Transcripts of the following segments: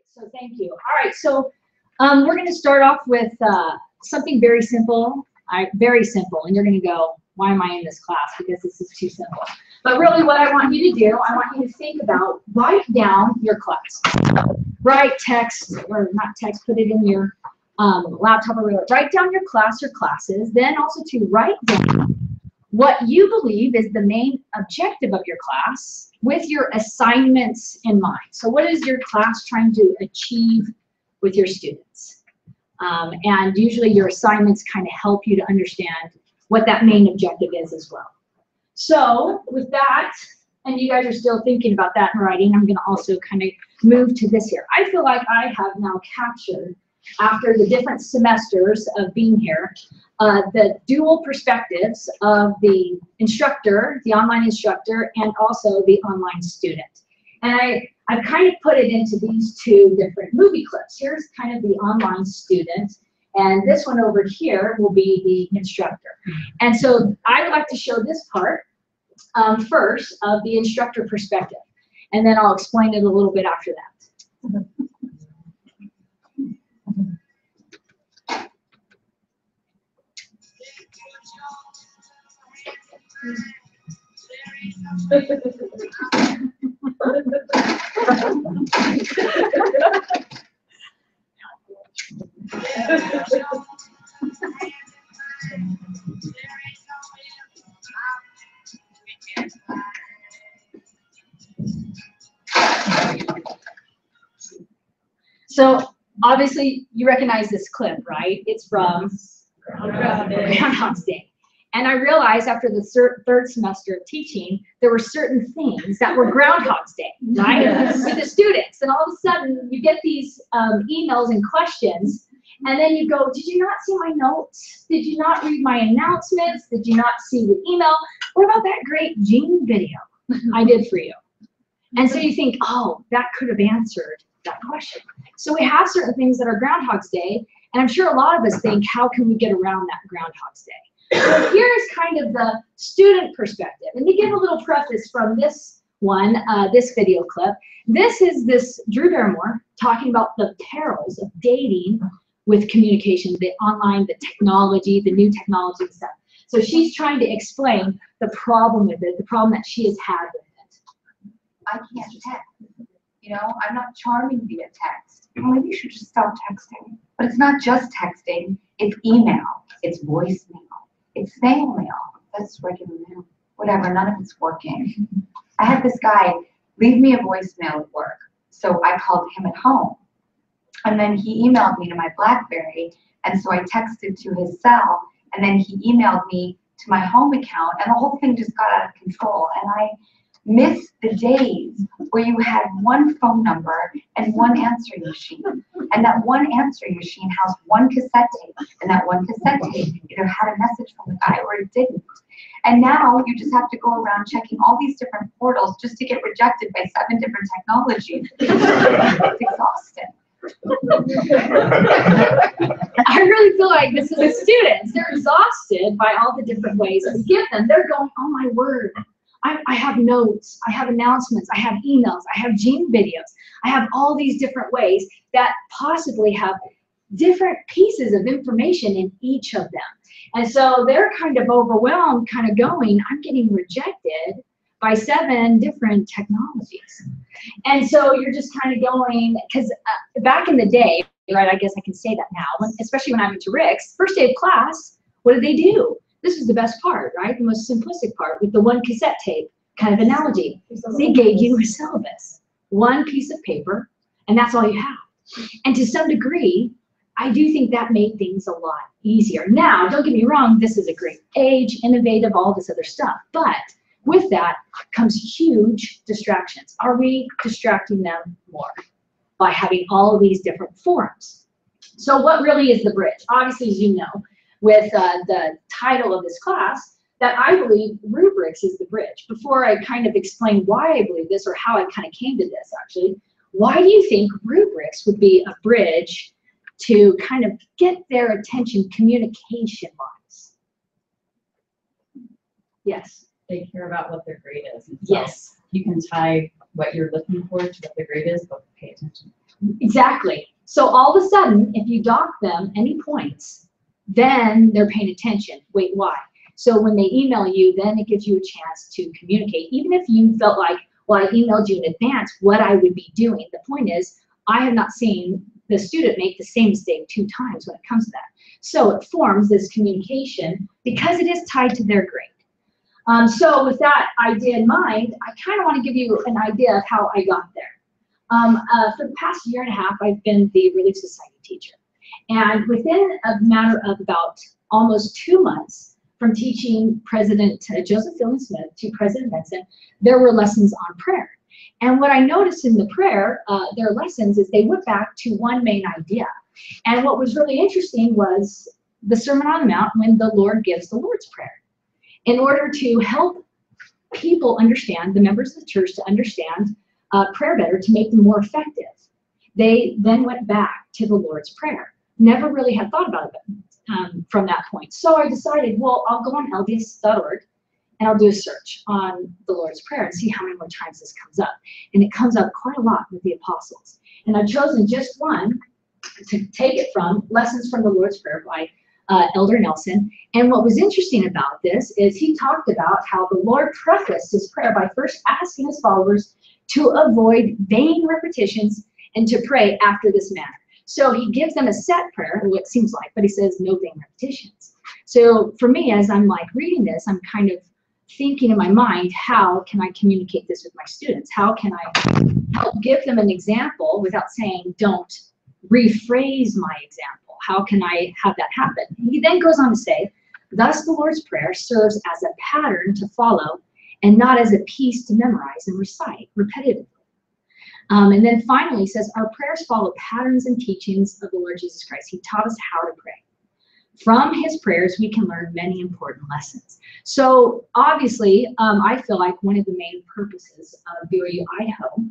So thank you. All right, so we're going to start off with something very simple, and you're going to go, why am I in this class? Because this is too simple. But really what I want you to do, I want you to think about, write down your class. Write text, or not text, put it in your laptop or whatever. Write down your class or classes, then also to write down what you believe is the main objective of your class with your assignments in mind. So what is your class trying to achieve with your students? And usually your assignments kind of help you to understand what that main objective is as well. So with that, and you guys are still thinking about that and writing, I'm going to also kind of move to this here. I feel like I have now captured, after the different semesters of being here, the dual perspectives of the instructor, the online instructor, and also the online student. And I've kind of put it into these two different movie clips. Here's kind of the online student, and this one over here will be the instructor. And so I would like to show this part first of the instructor perspective, and then I'll explain it a little bit after that. So obviously you recognize this clip, right? It's from Groundhog's Day. And I realized after the third semester of teaching, there were certain things that were Groundhog's Day, right? With the students. And all of a sudden, you get these emails and questions, and then you go, did you not see my notes? Did you not read my announcements? Did you not see the email? What about that great Gene video I did for you? And so you think, oh, that could have answered that question. So we have certain things that are Groundhog's Day, and I'm sure a lot of us think, how can we get around that Groundhog's Day? So here's kind of the student perspective. And to give a little preface from this one, this video clip, this is Drew Barrymore talking about the perils of dating with communication, the online, the technology, the new technology stuff. So she's trying to explain the problem with it, the problem that she has had with it. I can't text. You know, I'm not charming via text. Well, maybe you should just stop texting. But it's not just texting. It's email. It's voicemail. It's snail mail. That's regular mail. Whatever, none of it's working. I had this guy leave me a voicemail at work. So I called him at home. And then he emailed me to my BlackBerry. And so I texted to his cell. And then he emailed me to my home account. And the whole thing just got out of control. And I miss the days where you had one phone number and one answering machine. And that one answering machine has one cassette tape. And that one cassette tape either had a message from the guy or it didn't. And now you just have to go around checking all these different portals just to get rejected by 7 different technologies. It's exhausting. I really feel like this is the students. They're exhausted by all the different ways that we give them. They're going, oh my word. I have notes, I have announcements, I have emails, I have Gene videos, I have all these different ways that possibly have different pieces of information in each of them. And so they're kind of overwhelmed, kind of going, I'm getting rejected by 7 different technologies. And so you're just kind of going, because back in the day, right, I guess I can say that now, especially when I went to Rick's, first day of class, what did they do? This was the best part, right? The most simplistic part with the one cassette tape kind of analogy. They gave you a syllabus, one piece of paper, and that's all you have. And to some degree, I do think that made things a lot easier. Now, don't get me wrong, this is a great age, innovative, all this other stuff. But with that comes huge distractions. Are we distracting them more by having all of these different forums? So what really is the bridge? Obviously, as you know, with the title of this class, that I believe rubrics is the bridge. Before I kind of explain why I believe this or how I kind of came to this actually, why do you think rubrics would be a bridge to kind of get their attention communication-wise? Yes? They care about what their grade is. Yes. You can tie what you're looking for to what the grade is, but pay attention. Exactly. So all of a sudden, if you dock them any points, then they're paying attention. Wait, why? So when they email you, then it gives you a chance to communicate. Even if you felt like, well, I emailed you in advance, what I would be doing. The point is, I have not seen the student make the same mistake 2 times when it comes to that. So it forms this communication because it is tied to their grade. So with that idea in mind, I kind of want to give you an idea of how I got there. For the past 1.5 years, I've been the Relief Society teacher. And within a matter of about almost 2 months from teaching President Joseph Fielding Smith to President Benson, there were lessons on prayer. And what I noticed in the prayer, their lessons, is they went back to one main idea. And what was really interesting was the Sermon on the Mount when the Lord gives the Lord's Prayer. In order to help people understand, the members of the church to understand prayer better, to make them more effective, they then went back to the Lord's Prayer. Never really had thought about it from that point. So I decided, well, I'll go on LDS.org and I'll do a search on the Lord's Prayer and see how many more times this comes up. And it comes up quite a lot with the apostles. And I've chosen just one to take it from, Lessons from the Lord's Prayer by Elder Nelson. And what was interesting about this is he talked about how the Lord prefaced his prayer by first asking his followers to avoid vain repetitions and to pray after this manner. So he gives them a set prayer, what seems like, but he says no vain repetitions. So for me, as I'm like reading this, I'm kind of thinking in my mind, how can I communicate this with my students? How can I help give them an example without saying, don't rephrase my example? How can I have that happen? He then goes on to say, thus the Lord's Prayer serves as a pattern to follow and not as a piece to memorize and recite repetitively. And then finally he says, our prayers follow patterns and teachings of the Lord Jesus Christ. He taught us how to pray. From his prayers, we can learn many important lessons. So obviously, I feel like one of the main purposes of BYU-Idaho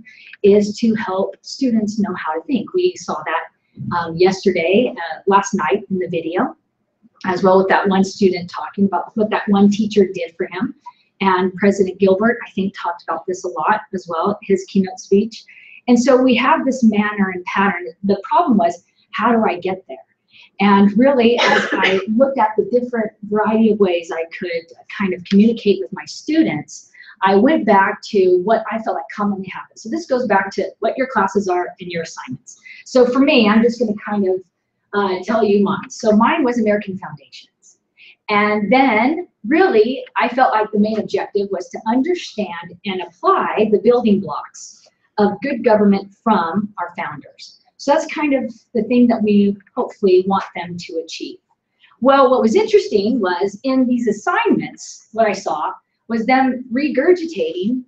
is to help students know how to think. We saw that yesterday, last night in the video, as well with that one student talking about what that one teacher did for him. And President Gilbert, I think, talked about this a lot as well, his keynote speech. And so we have this manner and pattern. The problem was, how do I get there? And really, as I looked at the different variety of ways I could kind of communicate with my students, I went back to what I felt like commonly happens. So this goes back to what your classes are and your assignments. So for me, I'm just going to kind of tell you mine. So mine was American Foundations. And then really, I felt like the main objective was to understand and apply the building blocks of good government from our founders. So that's kind of the thing that we hopefully want them to achieve. Well, what was interesting was in these assignments, what I saw was them regurgitating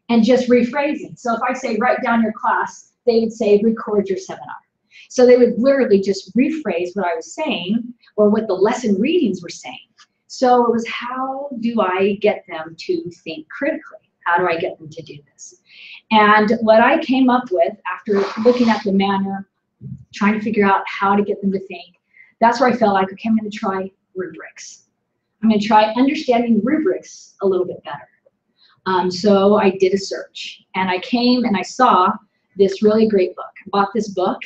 and just rephrasing. So if I say, write down your class, they would say, record your seminar. So they would literally just rephrase what I was saying or what the lesson readings were saying. So it was, how do I get them to think critically? How do I get them to do this? And what I came up with after looking at the manner, trying to figure out how to get them to think, that's where I felt like, okay, I'm going to try rubrics. I'm going to try understanding rubrics a little bit better. So I did a search, and I came and I saw this really great book. I bought this book,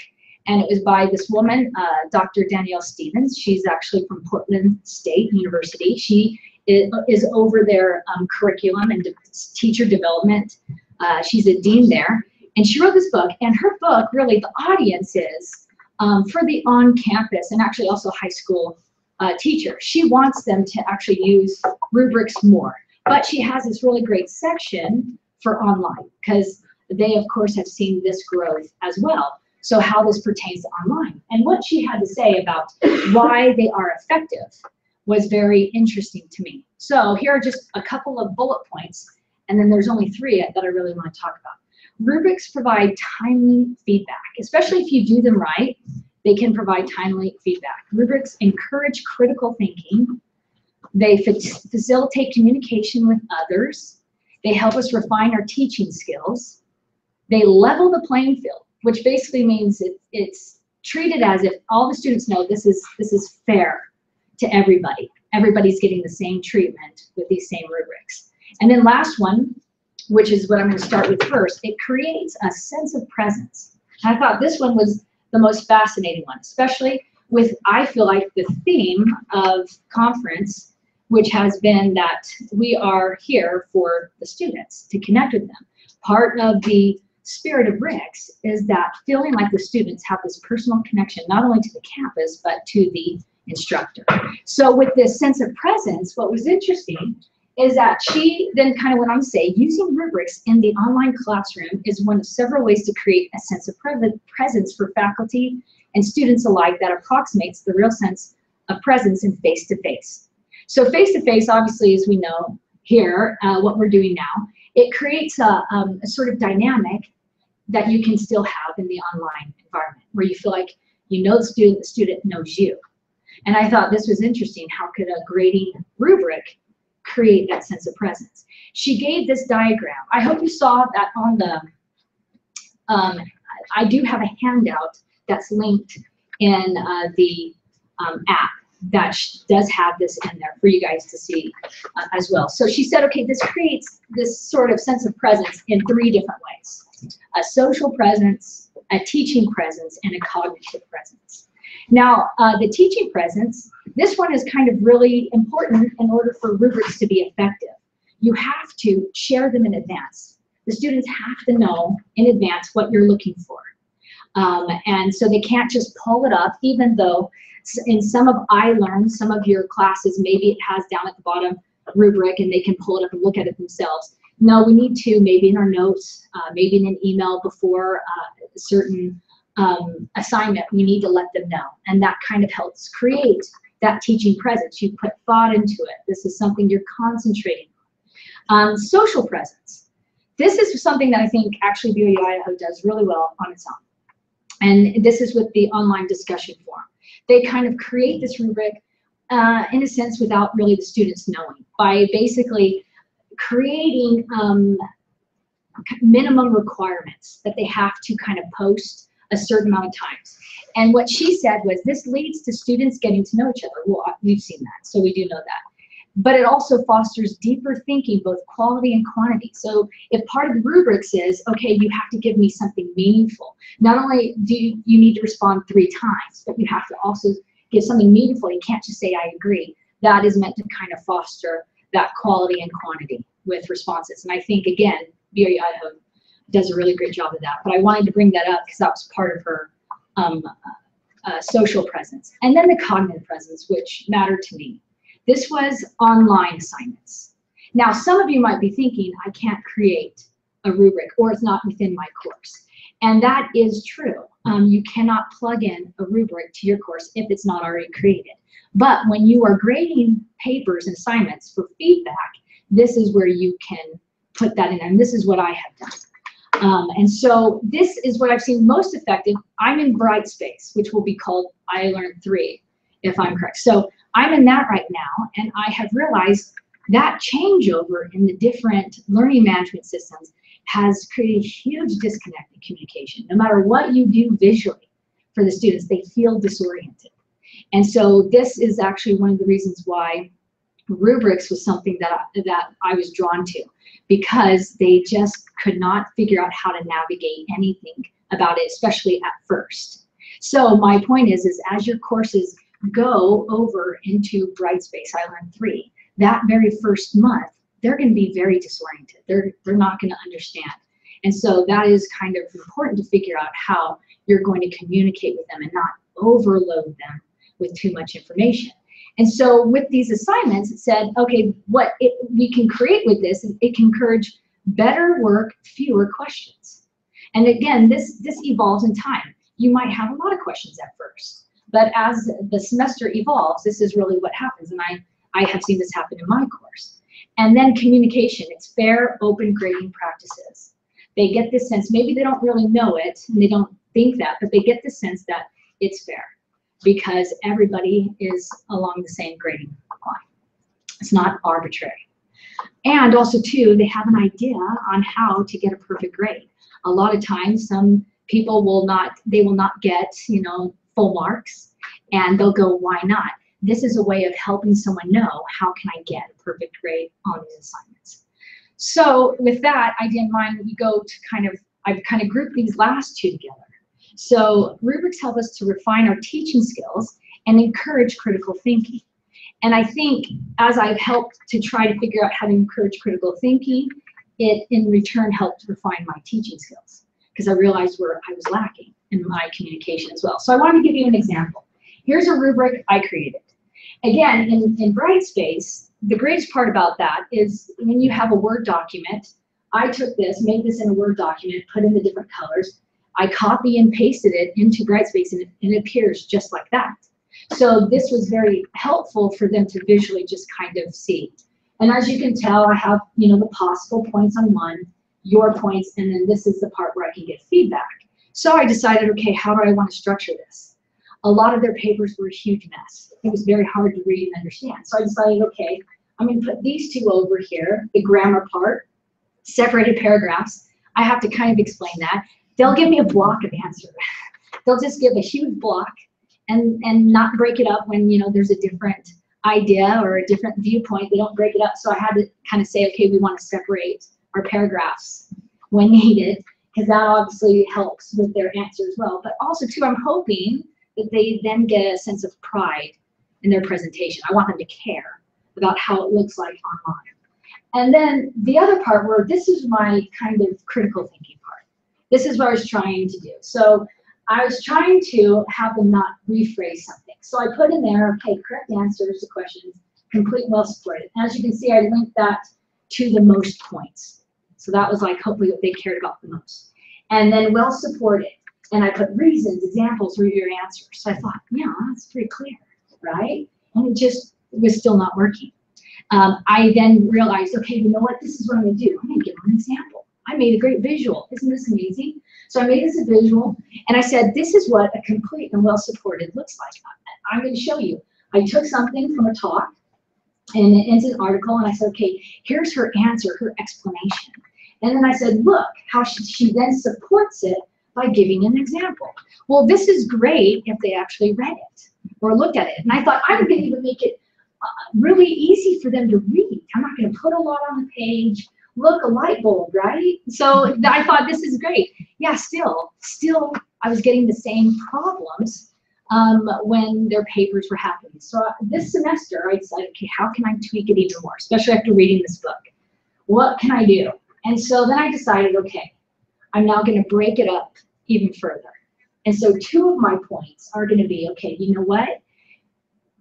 and it was by this woman, Dr. Danielle Stevens. She's actually from Portland State University. She is over their curriculum and teacher development. She's a dean there, and she wrote this book, and her book, really, the audience is for the on-campus and actually also high school teachers. She wants them to actually use rubrics more, but she has this really great section for online, because they, of course, have seen this growth as well. So how this pertains to online. And what she had to say about why they are effective was very interesting to me. So here are just a couple of bullet points, and then there's only 3 that I really want to talk about. Rubrics provide timely feedback, especially if you do them right. They can provide timely feedback. Rubrics encourage critical thinking. They facilitate communication with others. They help us refine our teaching skills. They level the playing field, which basically means it's treated as if all the students know this is fair to everybody. Everybody's getting the same treatment with these same rubrics. And then last one, which is what I'm going to start with first, it creates a sense of presence. And I thought this one was the most fascinating one, especially with, I feel like, the theme of conference, which has been that we are here for the students, to connect with them. Part of the spirit of Rubrics is that feeling like the students have this personal connection, not only to the campus, but to the instructor. So with this sense of presence, what was interesting is that she then kind of went on to say, using rubrics in the online classroom is one of several ways to create a sense of presence for faculty and students alike that approximates the real sense of presence in face-to-face. So face-to-face, obviously, as we know here, what we're doing now, it creates a sort of dynamic that you can still have in the online environment, where you feel like you know the student knows you. And I thought this was interesting. How could a grading rubric create that sense of presence? She gave this diagram. I hope you saw that on the, I do have a handout that's linked in the app that does have this in there for you guys to see as well. So she said, okay, this creates this sort of sense of presence in 3 different ways: a social presence, a teaching presence, and a cognitive presence. Now, the teaching presence, this one is kind of really important in order for rubrics to be effective. You have to share them in advance. The students have to know in advance what you're looking for. And so they can't just pull it up, even though in some of iLearn, some of your classes, maybe it has down at the bottom rubric and they can pull it up and look at it themselves. No, we need to, maybe in our notes, maybe in an email before a certain assignment, we need to let them know. And that kind of helps create that teaching presence. You put thought into it. This is something you're concentrating on. Social presence. This is something that I think actually BYU-Idaho does really well on its own. And this is with the online discussion forum. They kind of create this rubric in a sense without really the students knowing, by basically creating minimum requirements that they have to kind of post a certain amount of times. And what she said was, this leads to students getting to know each other. Well, we've seen that, so we do know that. But it also fosters deeper thinking, both quality and quantity. So if part of the rubrics is, okay, you have to give me something meaningful. Not only do you need to respond 3 times, but you have to also give something meaningful. You can't just say, I agree. That is meant to kind of foster that quality and quantity with responses. And I think, again, BYU-Idaho does a really great job of that. But I wanted to bring that up because that was part of her social presence. And then the cognitive presence, which mattered to me. This was online assignments. Now, some of you might be thinking, I can't create a rubric, or it's not within my course. And that is true. You cannot plug in a rubric to your course if it's not already created. But when you are grading papers and assignments for feedback, this is where you can put that in, and this is what I have done. And so this is what I've seen most effective. I'm in Brightspace, which will be called iLearn 3, if I'm correct. So I'm in that right now, and I have realized that changeover in the different learning management systems has created a huge disconnect in communication. No matter what you do visually for the students, they feel disoriented. And so this is actually one of the reasons why rubrics was something that I was drawn to, because they just could not figure out how to navigate anything about it, especially at first. So my point is as your courses go over into Brightspace, iLearn 3, that very first month, they're going to be very disoriented. They're not going to understand. And so that is kind of important to figure out how you're going to communicate with them and not overload them with too much information. And so with these assignments, it said, okay, what we can create with this is it can encourage better work, fewer questions. And again, this evolves in time. You might have a lot of questions at first, but as the semester evolves, this is really what happens. And I have seen this happen in my course. And then communication, it's fair, open grading practices. They get this sense, maybe they don't really know it, and they don't think that, but they get the sense that it's fair, because everybody is along the same grading line. It's not arbitrary. And also, too, they have an idea on how to get a perfect grade. A lot of times, some people will not get, full marks, and they'll go, why not? This is a way of helping someone know, how can I get a perfect grade on these assignments? So with that idea in mind, we go to I've kind of grouped these last 2 together. So rubrics help us to refine our teaching skills and encourage critical thinking. And I think as I've helped to try to figure out how to encourage critical thinking, it in return helped refine my teaching skills, because I realized where I was lacking in my communication as well. So I want to give you an example. Here's a rubric I created. Again, in Brightspace, the greatest part about that is when you have a Word document, I took this, made this in a Word document, put in the different colors, I copy and pasted it into Brightspace, and it appears just like that. So this was very helpful for them to visually just kind of see. And as you can tell, I have, the possible points on one, your points, and then this is the part where I can get feedback. So I decided, okay, how do I want to structure this? A lot of their papers were a huge mess. It was very hard to read and understand. So I decided, okay, I'm going to put these two over here, the grammar part, separated paragraphs. I have to kind of explain that. They'll give me a block of answer. They'll just give a huge block and not break it up when, there's a different idea or a different viewpoint. They don't break it up. So I had to kind of say, okay, we want to separate our paragraphs when needed, because that obviously helps with their answer as well. But also, too, I'm hoping that they then get a sense of pride in their presentation. I want them to care about how it looks like online. And then the other part where this is my kind of critical thinking part. This is what I was trying to do. So I was trying to have them not rephrase something. So I put in there, okay, correct answers to questions, complete, well supported. As you can see, I linked that to the most points. So that was like hopefully what they cared about the most. And then well supported. And I put reasons, examples, for your answers. So I thought, yeah, that's pretty clear, right? And it was still not working. I then realized, okay, you know what? This is what I'm going to do. I'm going to give them an example. I made a great visual. Isn't this amazing? So I made this a visual, and I said, this is what a complete and well-supported looks like. I'm going to show you. I took something from a talk, and it ends an article, and I said, okay, here's her answer, her explanation. And then I said, look how she then supports it by giving an example. Well, this is great if they actually read it or looked at it. And I thought, I'm going to even make it really easy for them to read. I'm not going to put a lot on the page. Look, a light bulb, right? So I thought, this is great. Yeah, still, I was getting the same problems when their papers were happening. So this semester, I decided, okay, how can I tweak it even more, especially after reading this book? What can I do? And so then I decided, okay, I'm now going to break it up even further. And so 2 of my points are going to be, okay, you know what?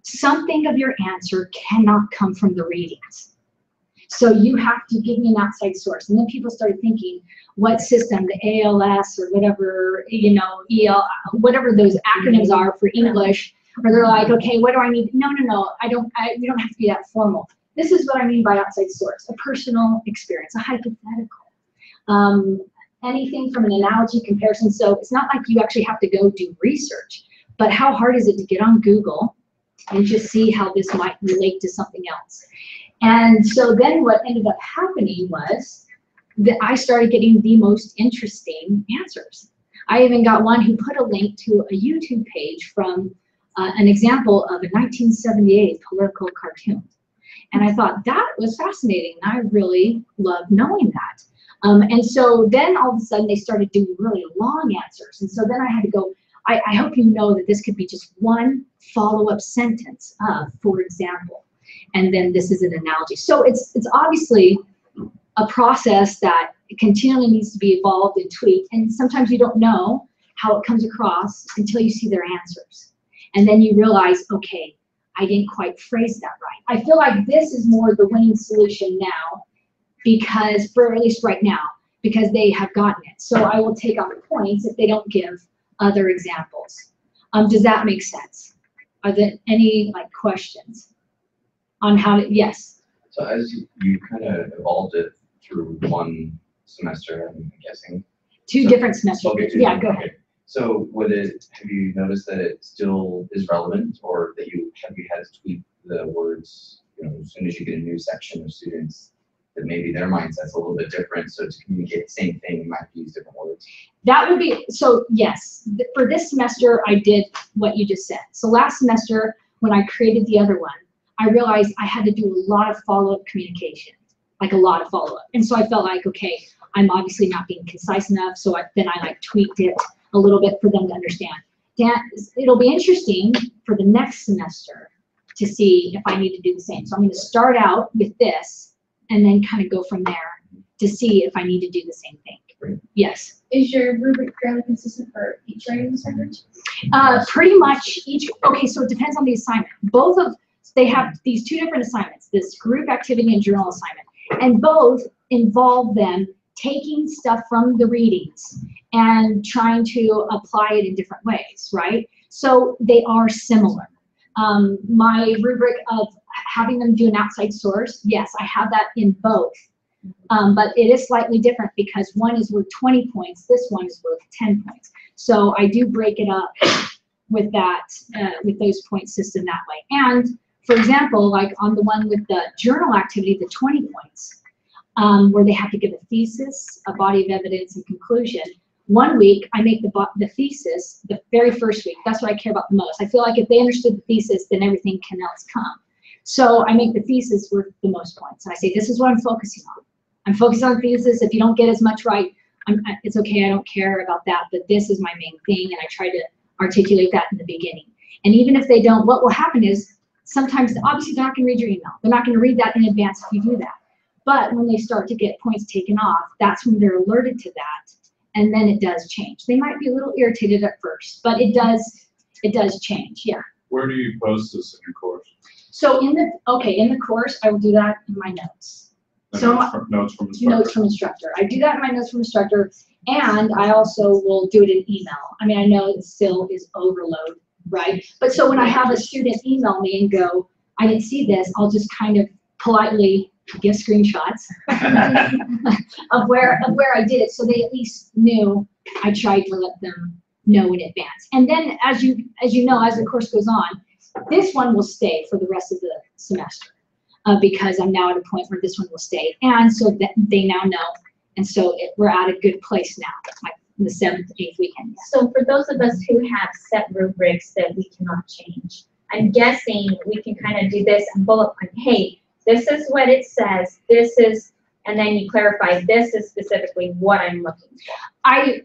Something of your answer cannot come from the readings. So you have to give me an outside source. And then people started thinking, what system, the ALS or whatever, EL, whatever those acronyms are for English, or they're like, okay, what do I need? No, you don't have to be that formal. This is what I mean by outside source, a personal experience, a hypothetical. Anything from an analogy, comparison. So it's not like you actually have to go do research, but how hard is it to get on Google and just see how this might relate to something else? And so then what ended up happening was that I started getting the most interesting answers. I even got one who put a link to a YouTube page from an example of a 1978 political cartoon. And I thought that was fascinating. I really loved knowing that. And so then all of a sudden they started doing really long answers. And so then I had to go, I hope you know that this could be just one follow-up sentence, for example. And then this is an analogy. So it's obviously a process that continually needs to be evolved and tweaked. And sometimes you don't know how it comes across until you see their answers. And then you realize, okay, I didn't quite phrase that right. I feel like this is more the winning solution now, because, for at least right now, because they have gotten it. So I will take off points if they don't give other examples. Does that make sense? Are there any questions on how to, yes? So as you kind of evolved it through one semester, I'm guessing. Two different semesters. Okay, yeah, go ahead. So have you noticed that it still is relevant, or that have you had to tweak the words, as soon as you get a new section of students, that maybe their mindset's a little bit different, so to communicate the same thing, you might use different words? That would be, so yes, for this semester, I did what you just said. So last semester, when I created the other one, I realized I had to do a lot of follow-up communication, like a lot of follow-up. And so I felt like, okay, I'm obviously not being concise enough, so then I tweaked it. a little bit for them to understand. It'll be interesting for the next semester to see if I need to do the same. So I'm going to start out with this and then kind of go from there to see if I need to do the same thing. Great. Yes. Is your rubric fairly consistent for each writing assignment? Pretty much each, okay, so it depends on the assignment. They have these two different assignments, this group activity and journal assignment, and both involve them taking stuff from the readings and trying to apply it in different ways, right? So they are similar. My rubric of having them do an outside source, yes, I have that in both. But it is slightly different because one is worth 20 points, this one is worth 10 points. So I do break it up with that, with those point system that way. And for example, like on the one with the journal activity, the 20 points, where they have to give a thesis, a body of evidence, and conclusion. One week, I make the thesis the very first week. That's what I care about the most. I feel like if they understood the thesis, then everything can else come. So I make the thesis worth the most points. And I say, this is what I'm focusing on. I'm focused on the thesis. If you don't get as much right, it's okay. I don't care about that. But this is my main thing. And I try to articulate that in the beginning. And even if they don't, what will happen is sometimes, obviously, they're not going to read your email. They're not going to read that in advance if you do that. But when they start to get points taken off, that's when they're alerted to that. And then it does change. They might be a little irritated at first, but it does change, yeah. Where do you post this in your course? So in the course, I will do that in my notes. So Notes from Instructor. Notes from Instructor. I do that in my notes from Instructor, and I also will do it in email. I mean, I know it still is overload, right? But so when I have a student email me and go, I didn't see this, I'll just kind of politely give screenshots of where I did it, so they at least knew I tried to let them know in advance. And then as you know, as the course goes on, this one will stay for the rest of the semester because I'm now at a point where this one will stay, and so that they now know, and so we're at a good place now, like the 7th, 8th weekend. So for those of us who have set rubrics that we cannot change, I'm guessing we can kind of do this and bullet point, hey, this is what it says, this is, and then you clarify, this is specifically what I'm looking for. I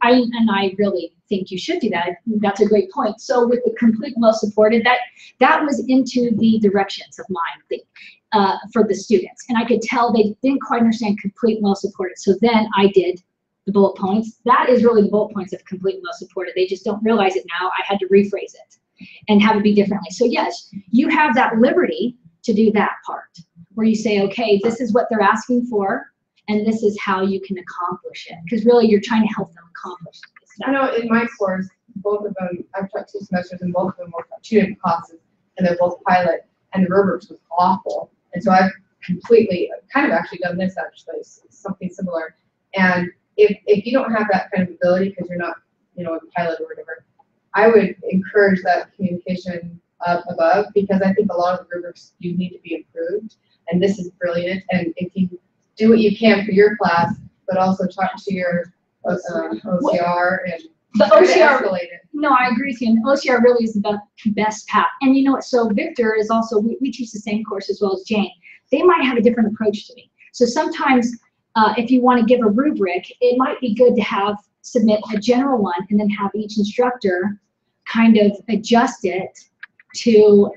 really think you should do that. That's a great point. So with the complete and well supported, that was into the directions of mine for the students. And I could tell they didn't quite understand complete and well supported. So then I did the bullet points. That is really the bullet points of complete and well supported. They just don't realize it now. I had to rephrase it and have it be differently. So yes, you have that liberty to do that part, where you say, okay, this is what they're asking for, and this is how you can accomplish it. Because really, you're trying to help them accomplish this. I know in my course, both of them, I've taught 2 semesters, and both of them were 2 different classes, and they're both pilot, and the rubrics was awful. And so I've completely, kind of actually done this actually, something similar. And if you don't have that kind of ability, because you're not, a pilot or whatever, I would encourage that communication up above, because I think a lot of the rubrics you need to be improved, and this is brilliant. And if you do what you can for your class, but also talk to your OCR and the OCR. escalate it. No, I agree with you. And OCR really is the best path. And you know what? So Victor is also, we teach the same course as well as Jane. They might have a different approach to me. So sometimes if you want to give a rubric, it might be good to submit a general one and then have each instructor kind of adjust it to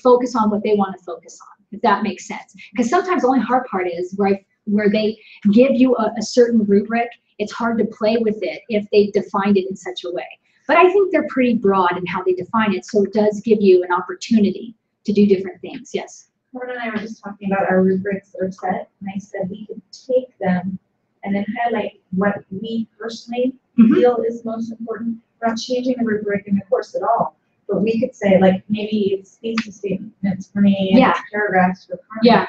focus on what they want to focus on, if that makes sense. Because sometimes the only hard part is where they give you a certain rubric, it's hard to play with it if they defined it in such a way. But I think they're pretty broad in how they define it, so it does give you an opportunity to do different things. Yes? Lauren and I were just talking about our rubrics that are set, and I said we could take them and then highlight what we personally feel is most important. We're not changing the rubric in the course at all, but we could say, like, maybe it's thesis statements for me, and it's paragraphs for Carmen. Yeah.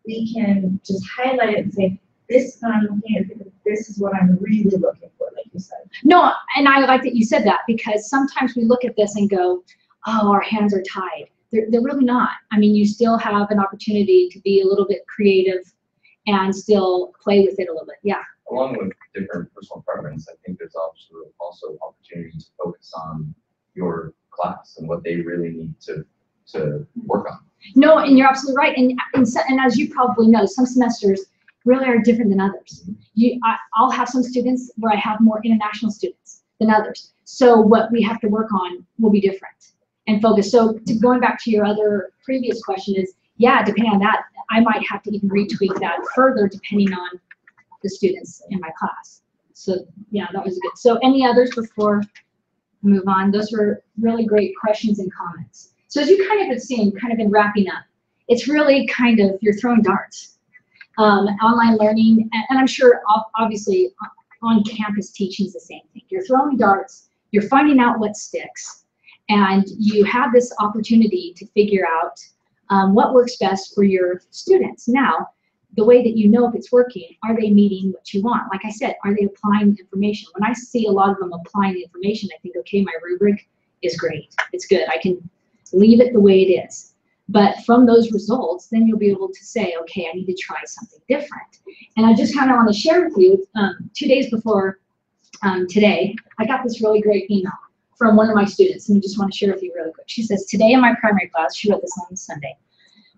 We can just highlight it and say, this is what I'm looking at, because this is what I'm really looking for, like you said. No, and I like that you said that, because sometimes we look at this and go, oh, our hands are tied. They're really not. I mean, you still have an opportunity to be a little bit creative and still play with it a little bit. Yeah. Along with different personal preference, I think there's also opportunity to focus on your class and what they really need to work on. No, and you're absolutely right. And as you probably know, some semesters really are different than others. I'll have some students where I have more international students. than others. So what we have to work on will be different and focus. So going back to your other previous question is, yeah, depending on that, I might have to even retweak that further depending on the students in my class. So yeah, that was good. So any others before we move on? Those were really great questions and comments. So as you kind of have seen, kind of in wrapping up, it's really kind of, you're throwing darts. Online learning, and I'm sure obviously on campus teaching is the same thing. You're throwing darts, you're finding out what sticks, and you have this opportunity to figure out what works best for your students. Now, the way that you know if it's working, are they meeting what you want? Like I said, are they applying the information? When I see a lot of them applying the information, I think, okay, my rubric is great. It's good. I can leave it the way it is. But from those results, then you'll be able to say, okay, I need to try something different. And I just kind of want to share with you, 2 days before today, I got this really great email from one of my students, and I just want to share with you really quick. She says, today in my primary class, she wrote this on Sunday,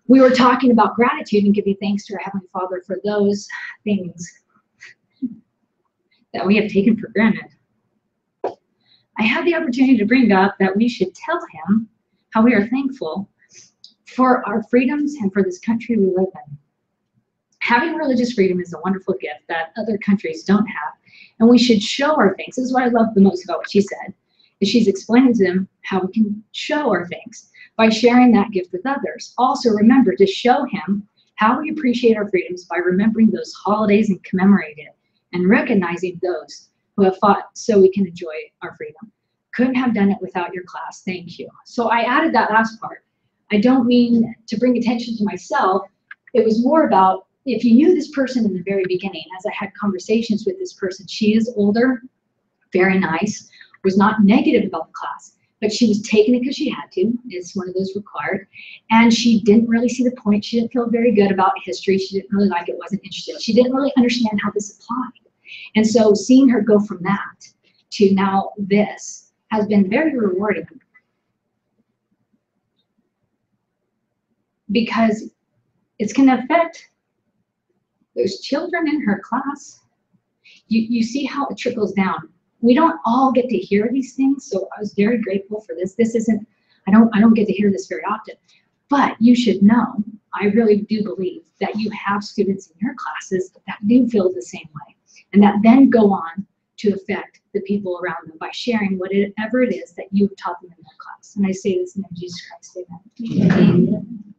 we were talking about gratitude and giving thanks to our Heavenly Father for those things that we have taken for granted. I had the opportunity to bring up that we should tell him how we are thankful for our freedoms and for this country we live in. Having religious freedom is a wonderful gift that other countries don't have, and we should show our thanks. This is what I love the most about what she said, is she's explaining to them how we can show our thanks by sharing that gift with others. Also remember to show him how we appreciate our freedoms by remembering those holidays and commemorating it, and recognizing those who have fought so we can enjoy our freedom. Couldn't have done it without your class. Thank you. So I added that last part. I don't mean to bring attention to myself. It was more about, if you knew this person in the very beginning, as I had conversations with this person, she is older, very nice, was not negative about the class, but she was taking it because she had to. It's one of those required. And she didn't really see the point. She didn't feel very good about history. She didn't really like it, wasn't interested. She didn't really understand how this applied. And so seeing her go from that to now this has been very rewarding. Because it's going to affect those children in her class. You see how it trickles down. We don't all get to hear these things, so I was very grateful for this. This isn't, I don't get to hear this very often, but you should know, I really do believe that you have students in your classes that do feel the same way, and that then go on to affect the people around them by sharing whatever it is that you've taught them in their class. And I say this in Jesus Christ, amen.